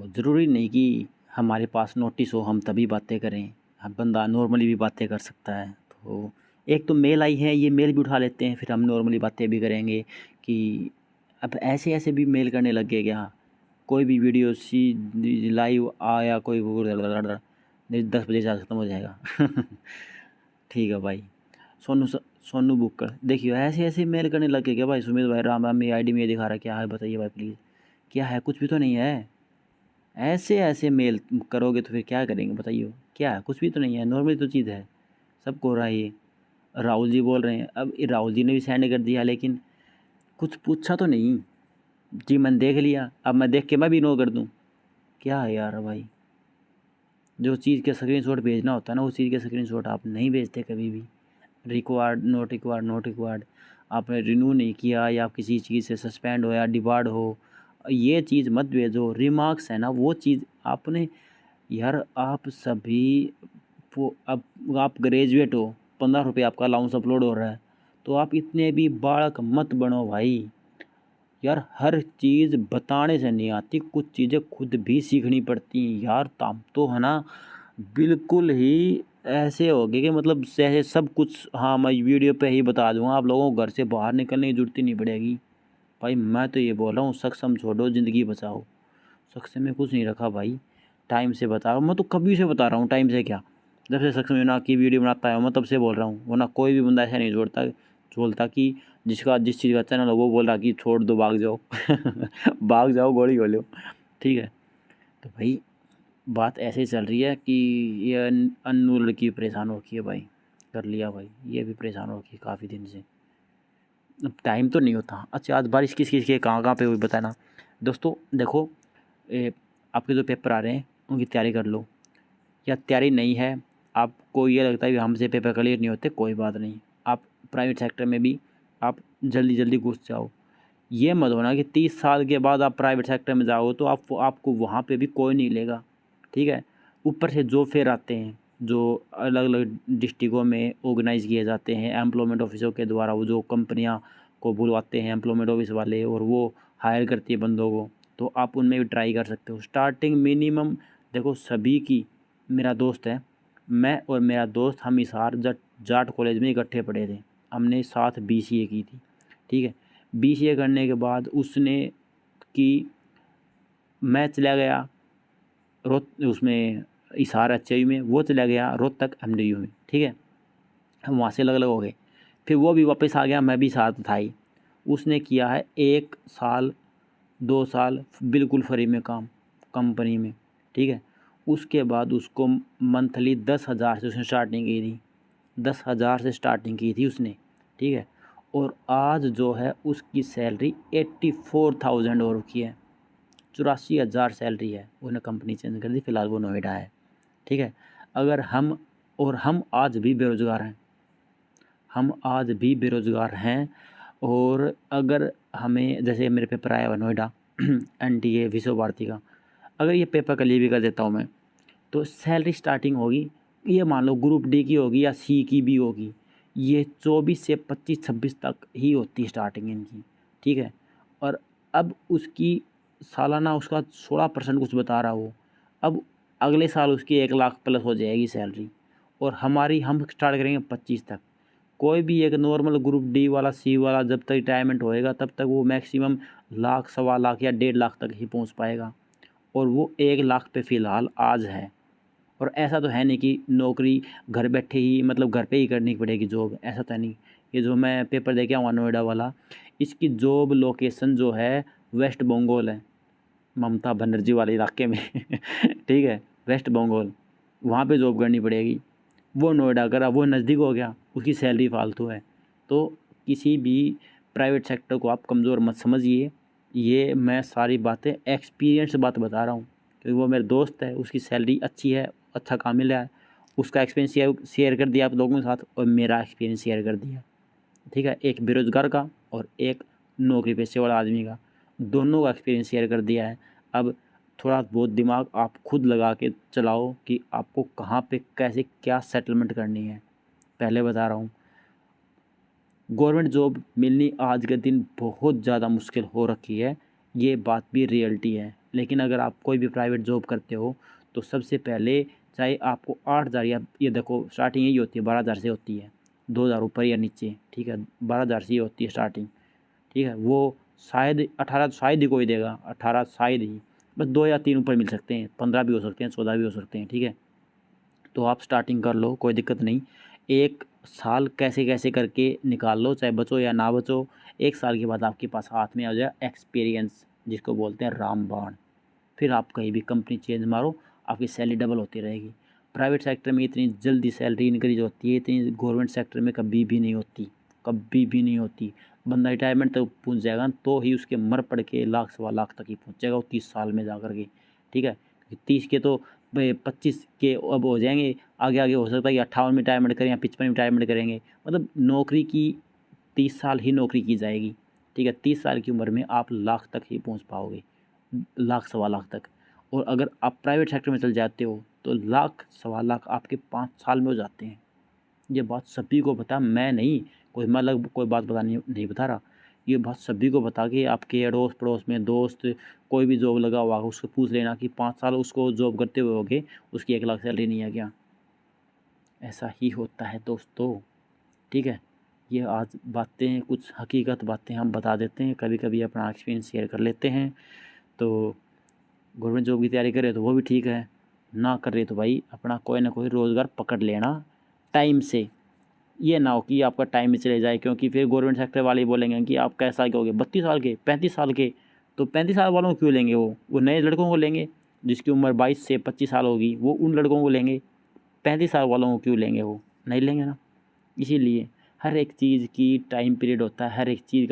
ज़रूरी नहीं कि हमारे पास नोटिस हो हम तभी बातें करें, हम बंदा नॉर्मली भी बातें कर सकता है। तो एक तो मेल आई है, ये मेल भी उठा लेते हैं, फिर हम नॉर्मली बातें भी करेंगे कि अब ऐसे-ऐसे भी मेल करने लग गए क्या? कोई भी वीडियो लाइव आया कोई वो 10 बजे से ख़त्म हो जाएगा। ठीक है भाई। सोनू बुक्कड़ देखिए ऐसे-ऐसे मेल करने लग गए क्या भाई? सुमित भाई राम राम, मेरी आईडी में ये दिखा रहा है, क्या है बताइए भाई प्लीज़? क्या है? कुछ भी तो नहीं है। ऐसे-ऐसे मेल करोगे तो फिर क्या करेंगे बताइए? क्या है? कुछ भी तो नहीं है, नॉर्मल तो चीज़ है, सबको हो रहा है ये। राहुल जी बोल रहे हैं, अब ये राहुल जी ने भी सेंड कर दिया लेकिन कुछ पूछा तो नहीं। जी मैंने देख लिया, अब मैं देख के मैं भी इग्नोर कर दूँ? क्या है यार भाई? जो चीज़ का स्क्रीनशॉट भेजना होता है ना, उस चीज़ का स्क्रीनशॉट आप नहीं भेजते कभी भी। Required, not required, not required, आपने रिन्यू नहीं किया या आप किसी चीज़ से सस्पेंड हो या डिबार्ड हो, ये चीज़ मत भेजो। रिमार्क्स है ना वो चीज़ आपने, यार आप सभी अब आप ग्रेजुएट हो, 15 रुपये आपका अलाउंस अपलोड हो रहा है, तो आप इतने भी बालक मत बनो भाई। यार हर चीज़ बताने से नहीं आती, कुछ चीज़ें खुद भी सीखनी पड़ती हैं यार। ताम तो है ना, बिल्कुल ही ऐसे हो गए कि मतलब ऐसे सब कुछ, हाँ मैं वीडियो पे ही बता दूंगा आप लोगों को, घर से बाहर निकलने की जरूरत ही नहीं पड़ेगी भाई। मैं तो ये बोल रहा हूँ, सक्षम छोड़ो ज़िंदगी बचाओ। सक्षम में कुछ नहीं रखा भाई, टाइम से बता रहा हूँ, मैं तो कभी से बता रहा हूँ, टाइम से क्या, जब से सक्षम यूना की वीडियो बनाता है मैं तब से बोल रहा हूँ। वरना कोई भी बंदा ऐसा नहीं बोलता कि जिसका जिस चीज़ का चैनल हो वो बोल रहा कि छोड़ दो भाग जाओ भाग जाओ गोली खोलो। ठीक है, तो भाई बात ऐसे ही चल रही है कि ये अन्नू लड़की परेशान हो रखी है भाई, कर लिया भाई, ये भी परेशान हो रखी है काफ़ी दिन से। अब टाइम तो नहीं होता। अच्छा आज बारिश किस किस के कहाँ पे हुई बताना दोस्तों। देखो आपके जो पेपर आ रहे हैं उनकी तैयारी कर लो, या तैयारी नहीं है, आपको ये लगता है कि हमसे पेपर क्लियर नहीं होते, कोई बात नहीं, आप प्राइवेट सेक्टर में भी आप जल्दी जल्दी घुस जाओ। ये मत होना कि 30 साल के बाद आप प्राइवेट सेक्टर में जाओ तो आपको वहाँ पे भी कोई नहीं लेगा। ठीक है, ऊपर से जो फेयर आते हैं, जो अलग अलग डिस्ट्रिक्टों में ऑर्गेनाइज़ किए जाते हैं एम्प्लॉयमेंट ऑफिसों के द्वारा, वो जो कंपनियां को बुलवाते हैं एम्प्लॉयमेंट ऑफिस वाले, और वो हायर करती है बंदों को, तो आप उनमें भी ट्राई कर सकते हो। स्टार्टिंग मिनिमम देखो सभी की, मेरा दोस्त है, मैं और मेरा दोस्त हम हिसार जाट कॉलेज में इकट्ठे पढ़े थे, हमने साथ BCA की थी। ठीक है, BCA करने के बाद उसने की, मैं चला गया उसमें हिसार HIU में, वो चला गया रोहतक MDU में। ठीक है, हम वहाँ से अलग अलग हो गए, फिर वो भी वापस आ गया, मैं भी साथ था ही। उसने किया है 1 साल 2 साल बिल्कुल फ्री में काम कंपनी में। ठीक है, उसके बाद उसको मंथली 10,000 से उसने स्टार्टिंग की थी, 10,000 से स्टार्टिंग की थी उसने। ठीक है, और आज जो है उसकी सैलरी 84,000 हो रखी है, 84,000 सैलरी है। उसने कंपनी चेंज कर दी, फिलहाल वो नोएडा है। ठीक है, अगर हम आज भी बेरोज़गार हैं, हम आज भी बेरोज़गार हैं। और अगर हमें, जैसे मेरे पेपर आया हुआ नोएडा NTA विश्व भारती का, अगर ये पेपर क्लियर भी कर देता हूँ मैं, तो सैलरी स्टार्टिंग होगी, ये मान लो ग्रुप D की होगी या C की भी होगी, ये 24 से 25-26 तक ही होती है स्टार्टिंग इनकी। ठीक है, और अब उसकी सालाना उसका 16% कुछ बता रहा हो, अब अगले साल उसकी 1 लाख प्लस हो जाएगी सैलरी, और हम स्टार्ट करेंगे 25 तक। कोई भी एक नॉर्मल ग्रुप D वाला C वाला जब तक रिटायरमेंट होएगा तब तक वो मैक्सिमम लाख, सवा लाख या 1.5 लाख तक ही पहुंच पाएगा, और वो 1 लाख पे फ़िलहाल आज है। और ऐसा तो है नहीं कि नौकरी घर बैठे ही, मतलब घर पे ही करनी पड़ेगी जॉब, ऐसा तो नहीं। ये जो मैं पेपर दे के आऊँ नोएडा वाला, इसकी जॉब लोकेशन जो है वेस्ट बंगाल है, ममता बनर्जी वाले इलाके में ठीक है, वेस्ट बंगाल, वहाँ पे जॉब करनी पड़ेगी। वो नोएडा करा, वो नज़दीक हो गया, उसकी सैलरी फालतू है। तो किसी भी प्राइवेट सेक्टर को आप कमज़ोर मत समझिए, ये मैं सारी बातें एक्सपीरियंस बात बता रहा हूँ, क्योंकि वो मेरे दोस्त है, उसकी सैलरी अच्छी है, अच्छा काम मिला है, उसका एक्सपीरियंस शेयर कर दिया आप लोगों के साथ, और मेरा एक्सपीरियंस शेयर कर दिया। ठीक है, एक बेरोज़गार का और एक नौकरी पेशे वाला आदमी का, दोनों का एक्सपीरियंस शेयर कर दिया है। अब थोड़ा बहुत दिमाग आप खुद लगा के चलाओ कि आपको कहाँ पे कैसे क्या सेटलमेंट करनी है। पहले बता रहा हूँ, गवर्नमेंट जॉब मिलनी आज के दिन बहुत ज़्यादा मुश्किल हो रखी है, ये बात भी रियलिटी है। लेकिन अगर आप कोई भी प्राइवेट जॉब करते हो तो सबसे पहले चाहे आपको 8,000 या ये देखो स्टार्टिंग यही होती है 12,000 से होती है, 2,000 ऊपर या नीचे, ठीक है, 12,000 से ही होती है स्टार्टिंग, ठीक है। वो शायद 18 शायद ही कोई देगा, 18 शायद ही, बस 2 या 3 ऊपर मिल सकते हैं, 15 भी हो सकते हैं, 14 भी हो सकते हैं, ठीक है। तो आप स्टार्टिंग कर लो, कोई दिक्कत नहीं। 1 साल कैसे कैसे करके निकाल लो, चाहे बचो या ना बचो। 1 साल के बाद आपके पास हाथ में आ जाए एक्सपीरियंस, जिसको बोलते हैं रामबाण। फिर आप कहीं भी कंपनी चेंज मारो, आपकी सैलरी डबल होती रहेगी। प्राइवेट सेक्टर में इतनी जल्दी सैलरी इंक्रीज होती है, इतनी गवर्नमेंट सेक्टर में कभी भी नहीं होती, कभी भी नहीं होती। बंदा रिटायरमेंट तक पहुँच जाएगा तो ही उसके मर पड़ के लाख सवा लाख तक ही पहुँचेगा वो 30 साल में जा कर के, ठीक है। 30 के तो 25 के अब हो जाएंगे, आगे आगे हो सकता है कि 58 में रिटायरमेंट करें या 55 में रिटायरमेंट करेंगे। मतलब नौकरी की 30 साल ही नौकरी की जाएगी, ठीक है। 30 साल की उम्र में आप लाख तक ही पहुँच पाओगे, लाख सवा लाख तक। और अगर आप प्राइवेट सेक्टर में चल जाते हो तो लाख सवा लाख आपके 5 साल में हो जाते हैं। ये बात सभी को पता, मैं नहीं, कोई मैं अलग कोई बात बता नहीं बता रहा, ये बात सभी को बता के आपके अड़ोस पड़ोस में दोस्त कोई भी जॉब लगा हुआ उसको पूछ लेना कि 5 साल उसको जॉब करते हुए हो गए, उसकी 1 लाख सैलरी नहीं है क्या। ऐसा ही होता है दोस्तों, ठीक है। ये आज बातें कुछ हकीकत बातें हम बता देते हैं, कभी कभी अपना एक्सपीरियंस शेयर कर लेते हैं। तो गवर्नमेंट जॉब की तैयारी करे तो वो भी ठीक है, ना कर रहे तो भाई अपना कोई ना कोई रोज़गार पकड़ लेना टाइम से। ये ना हो कि आपका टाइम में चले जाए, क्योंकि फिर गवर्नमेंट सेक्टर वाले ही बोलेंगे कि आप कैसा के हो गए 32 साल के 35 साल के। तो 35 साल वालों को क्यों लेंगे, वो नए लड़कों को लेंगे, जिसकी उम्र 22 से 25 साल होगी वो उन लड़कों को लेंगे। 35 साल वालों को क्यों लेंगे, वो नहीं लेंगे ना। इसीलिए हर एक चीज़ की टाइम पीरियड होता है, हर एक चीज़ का